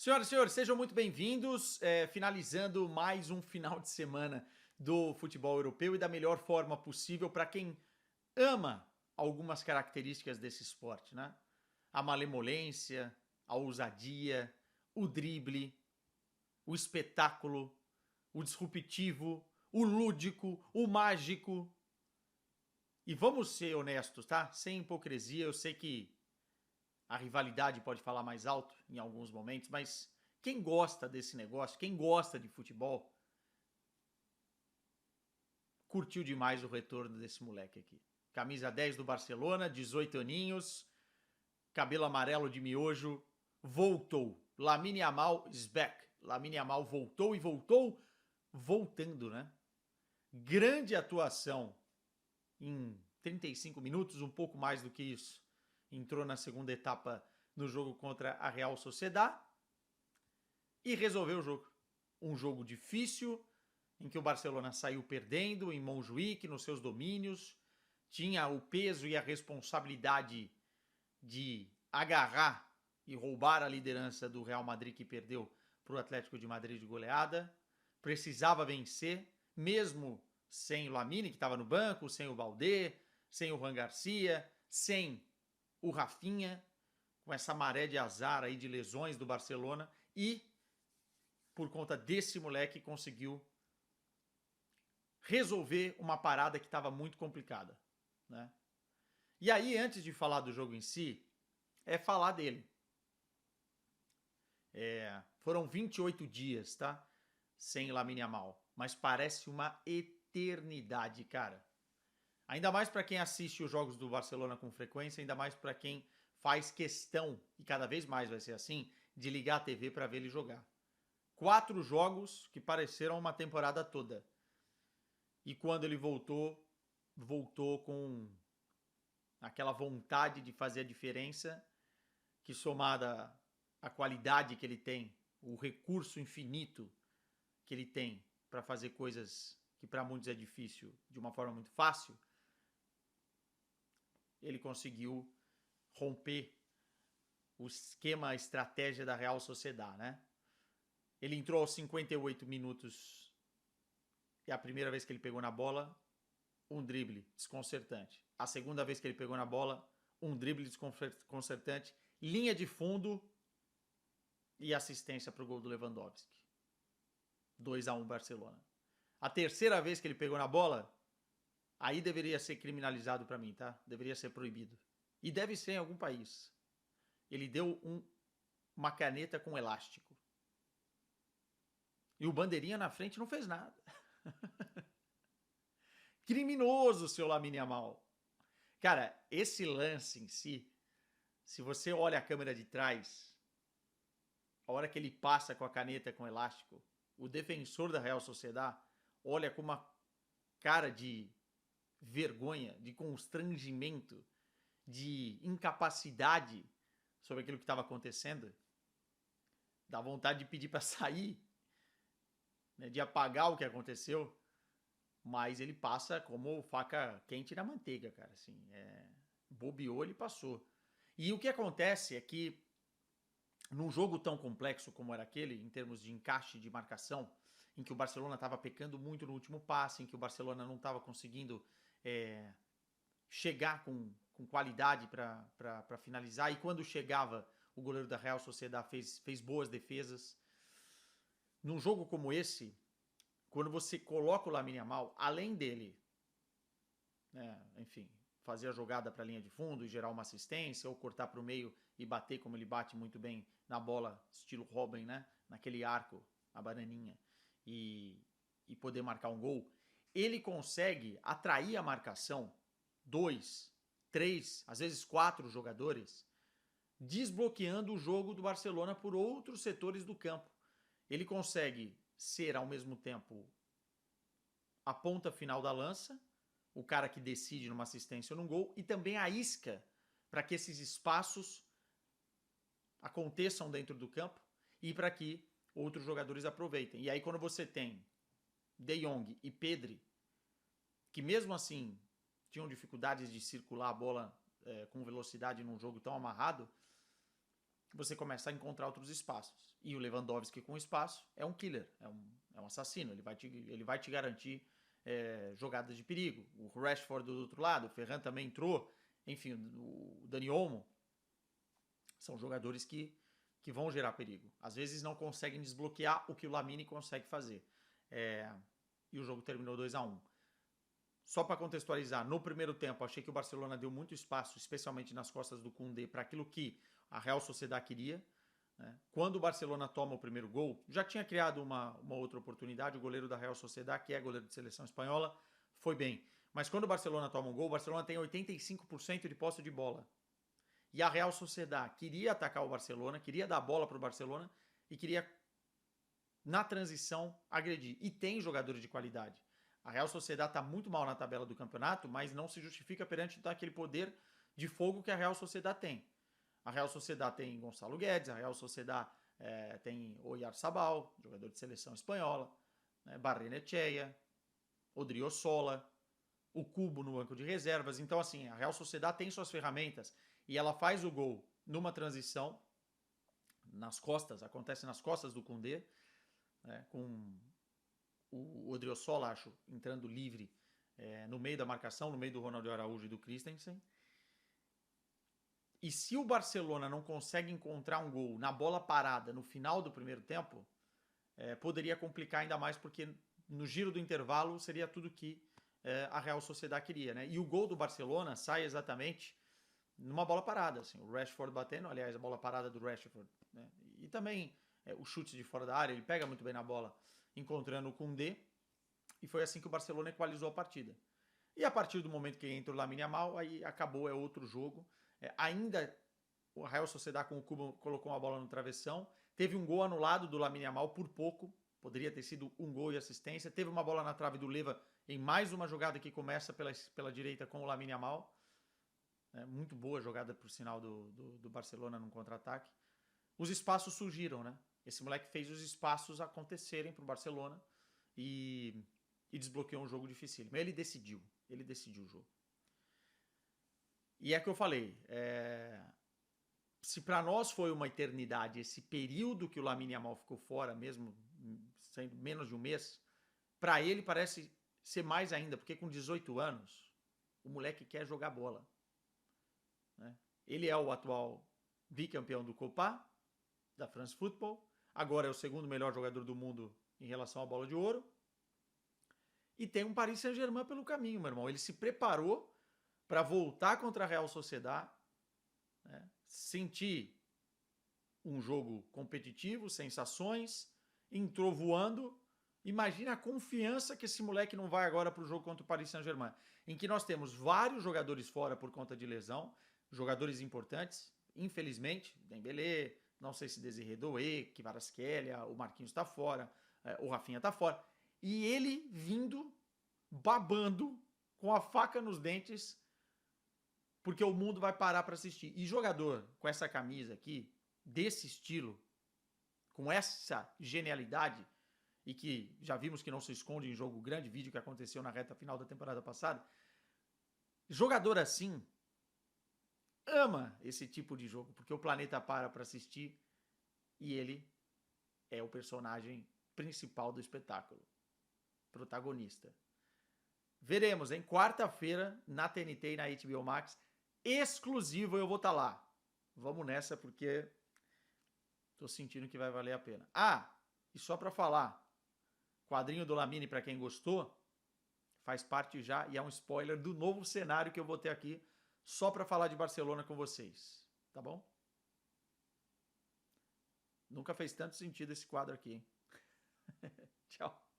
Senhoras e senhores, sejam muito bem-vindos. Finalizando mais um final de semana do futebol europeu e da melhor forma possível para quem ama algumas características desse esporte, né? A malemolência, a ousadia, o drible, o espetáculo, o disruptivo, o lúdico, o mágico. E vamos ser honestos, tá? Sem hipocrisia, eu sei que a rivalidade pode falar mais alto em alguns momentos, mas quem gosta desse negócio, quem gosta de futebol, curtiu demais o retorno desse moleque aqui. Camisa 10 do Barcelona, 18 aninhos, cabelo amarelo de miojo, voltou. Lamine Yamal is back. Lamine Yamal voltou e voltou voltando, né? Grande atuação em 35 minutos, um pouco mais do que isso. Entrou na segunda etapa no jogo contra a Real Sociedad e resolveu o jogo. Um jogo difícil, em que o Barcelona saiu perdendo em Montjuic, nos seus domínios, tinha o peso e a responsabilidade de agarrar e roubar a liderança do Real Madrid, que perdeu para o Atlético de Madrid de goleada. Precisava vencer, mesmo sem o Lamine, que estava no banco, sem o Baldé, sem o Juan Garcia, sem o Rafinha, com essa maré de azar aí de lesões do Barcelona, e por conta desse moleque conseguiu resolver uma parada que estava muito complicada, né? E aí, antes de falar do jogo em si, é falar dele. Foram 28 dias, tá? Sem Lamine Yamal, mas parece uma eternidade, cara. Ainda mais para quem assiste os jogos do Barcelona com frequência, ainda mais para quem faz questão, e cada vez mais vai ser assim, de ligar a TV para ver ele jogar. 4 jogos que pareceram uma temporada toda. E quando ele voltou, voltou com aquela vontade de fazer a diferença, que somada à qualidade que ele tem, o recurso infinito que ele tem para fazer coisas que para muitos é difícil de uma forma muito fácil, ele conseguiu romper o esquema, a estratégia da Real Sociedad, né? Ele entrou aos 58 minutos e a primeira vez que ele pegou na bola, um drible desconcertante. A segunda vez que ele pegou na bola, um drible desconcertante, linha de fundo e assistência para o gol do Lewandowski. 2-1 Barcelona. A terceira vez que ele pegou na bola, aí deveria ser criminalizado para mim, tá? Deveria ser proibido. E deve ser em algum país. Ele deu uma caneta com elástico. E o bandeirinha na frente não fez nada. Criminoso, seu Lamine Yamal. Cara, esse lance em si, se você olha a câmera de trás, a hora que ele passa com a caneta com elástico, o defensor da Real Sociedad olha com uma cara de vergonha, de constrangimento, de incapacidade sobre aquilo que estava acontecendo. Dá vontade de pedir para sair, né, de apagar o que aconteceu, mas ele passa como faca quente na manteiga, cara. Assim, bobeou, ele passou. E o que acontece é que num jogo tão complexo como era aquele, em termos de encaixe de marcação, em que o Barcelona estava pecando muito no último passe, em que o Barcelona não estava conseguindo chegar com qualidade para finalizar, e quando chegava, o goleiro da Real Sociedad fez boas defesas. Num jogo como esse, quando você coloca o Lamine Yamal, além dele, né, enfim, fazer a jogada para a linha de fundo e gerar uma assistência, ou cortar para o meio e bater como ele bate muito bem na bola, estilo Robin, né, naquele arco, a bananinha, e poder marcar um gol, ele consegue atrair a marcação 2, 3, às vezes 4 jogadores, desbloqueando o jogo do Barcelona por outros setores do campo. Ele consegue ser, ao mesmo tempo, a ponta final da lança, o cara que decide numa assistência ou num gol, e também a isca para que esses espaços aconteçam dentro do campo e para que outros jogadores aproveitem. E aí quando você tem De Jong e Pedri, que mesmo assim tinham dificuldades de circular a bola com velocidade num jogo tão amarrado, você começa a encontrar outros espaços. E o Lewandowski com espaço é um killer, é um assassino. Ele vai te garantir jogadas de perigo. O Rashford do outro lado, o Ferran também entrou. Enfim, o Dani Olmo. São jogadores que vão gerar perigo. Às vezes não conseguem desbloquear o que o Lamine consegue fazer. E o jogo terminou 2-1. Só para contextualizar, no primeiro tempo, achei que o Barcelona deu muito espaço, especialmente nas costas do Koundé, para aquilo que a Real Sociedad queria. Né? Quando o Barcelona toma o primeiro gol, já tinha criado uma outra oportunidade, o goleiro da Real Sociedad, que é goleiro de seleção espanhola, foi bem. Mas quando o Barcelona toma um gol, o Barcelona tem 85% de posse de bola. E a Real Sociedad queria atacar o Barcelona, queria dar a bola para o Barcelona e queria, na transição, agredir. E tem jogadores de qualidade. A Real Sociedad está muito mal na tabela do campeonato, mas não se justifica perante aquele poder de fogo que a Real Sociedad tem. A Real Sociedad tem Gonçalo Guedes, a Real Sociedad tem Oyarzabal, jogador de seleção espanhola, né, Barrenechea, Odriozola, o Cubo no banco de reservas. Então, assim, a Real Sociedad tem suas ferramentas e ela faz o gol numa transição nas costas, acontece nas costas do Koundé, né, com o Odriozola, acho, entrando livre no meio da marcação, no meio do Ronald Araújo e do Christensen. E se o Barcelona não consegue encontrar um gol na bola parada no final do primeiro tempo, poderia complicar ainda mais, porque no giro do intervalo seria tudo que a Real Sociedad queria, né? E o gol do Barcelona sai exatamente numa bola parada, assim, o Rashford batendo, aliás, a bola parada do Rashford, né? E também o chute de fora da área, ele pega muito bem na bola, encontrando o Koundé, e foi assim que o Barcelona equalizou a partida. E a partir do momento que entra o Lamine Yamal, aí acabou, é outro jogo. Ainda o Real Sociedad com o Cubo colocou uma bola no travessão, teve um gol anulado do Lamine Yamal por pouco, poderia ter sido um gol e assistência, teve uma bola na trave do Leva em mais uma jogada que começa pela direita com o Lamine Yamal, muito boa jogada por sinal do Barcelona num contra-ataque. Os espaços surgiram, né? Esse moleque fez os espaços acontecerem para o Barcelona e desbloqueou um jogo dificílimo. Ele decidiu o jogo. E é que eu falei, se para nós foi uma eternidade esse período que o Lamine Yamal ficou fora, mesmo sendo menos de um mês, para ele parece ser mais ainda, porque com 18 anos, o moleque quer jogar bola. Né? Ele é o atual bicampeão do Copa, da France Football, agora é o segundo melhor jogador do mundo em relação à bola de ouro, e tem um Paris Saint-Germain pelo caminho, meu irmão. Ele se preparou para voltar contra a Real Sociedad, né? Sentir um jogo competitivo, sensações, entrou voando. Imagina a confiança que esse moleque não vai agora para o jogo contra o Paris Saint-Germain, em que nós temos vários jogadores fora por conta de lesão, jogadores importantes, infelizmente, Dembélé, não sei se Desiré Doué, Kvaratskhelia, o Marquinhos está fora, o Rafinha está fora, e ele vindo, babando, com a faca nos dentes, porque o mundo vai parar para assistir. E jogador com essa camisa aqui, desse estilo, com essa genialidade, e que já vimos que não se esconde em jogo grande, vídeo que aconteceu na reta final da temporada passada, jogador assim ama esse tipo de jogo, porque o planeta para assistir e ele é o personagem principal do espetáculo, protagonista. Veremos, em quarta-feira, na TNT e na HBO Max, exclusivo, eu vou estar lá. Vamos nessa, porque tô sentindo que vai valer a pena. E só para falar, quadrinho do Lamine, para quem gostou, faz parte já, e é um spoiler do novo cenário que eu vou ter aqui, só para falar de Barcelona com vocês. Tá bom? Nunca fez tanto sentido esse quadro aqui, hein? Tchau.